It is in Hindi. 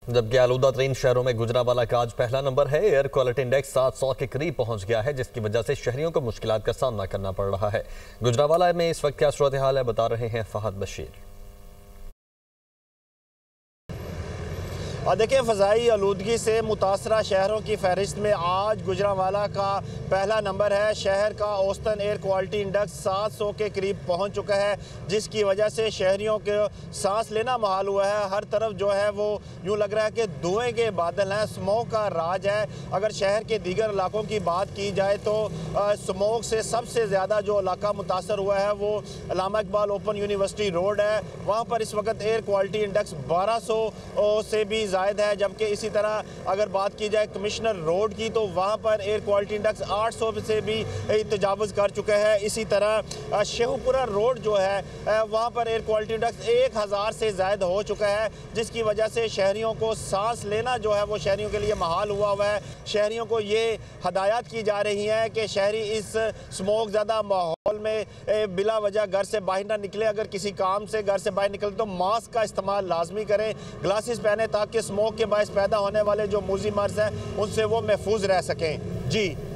जबकि आलूदा तरीन शहरों में गुजरांवाला का आज पहला नंबर है। एयर क्वालिटी इंडेक्स 700 के करीब पहुंच गया है, जिसकी वजह से शहरियों को मुश्किलात का सामना करना पड़ रहा है। गुजरांवाला में इस वक्त क्या सूरत हाल है, बता रहे हैं फहद बशीर। देखिए, फ़ज़ाई आलूदगी से मुतासरा शहरों की फहरिस्त में आज गुजरांवाला का पहला नंबर है। शहर का औसतन एयर क्वालिटी इंडेक्स 700 के करीब पहुंच चुका है, जिसकी वजह से शहरियों के सांस लेना मुहाल हुआ है। हर तरफ जो है वो यूँ लग रहा है कि धुएं के बादल हैं, स्मोक का राज है। अगर शहर के दीगर इलाकों की बात की जाए तो स्मोक से सबसे ज़्यादा जो इलाका मुतासर हुआ है वो अल्लामा इकबाल ओपन यूनिवर्सिटी रोड है। वहाँ पर इस वक्त एयर क्वालिटी इंडेक्स 1200 से भी जायद है। जबकि इसी तरह अगर बात की जाए कमिश्नर रोड की तो वहाँ पर एयर क्वालिटी इंडेक्स 800 से भी तजावुज़ कर चुका है। इसी तरह शेखुपुरा रोड जो है वहाँ पर एयर क्वालिटी इंडेक्स 1000 से ज़ायद हो चुका है, जिसकी वजह से शहरियों को सांस लेना जो है वो शहरियों के लिए महाल हुआ है। शहरियों को ये हदायत की जा रही है कि शहरी इस स्मोक ज़्यादा माहौल में बिला वजह घर से बाहर ना निकले। अगर किसी काम से घर से बाहर निकले तो मास्क का इस्तेमाल लाजमी करें, ग्लासेस पहने, ताकि स्मोक के बायस पैदा होने वाले जो मूजी मर्ज हैं उनसे वो महफूज रह सकें। जी।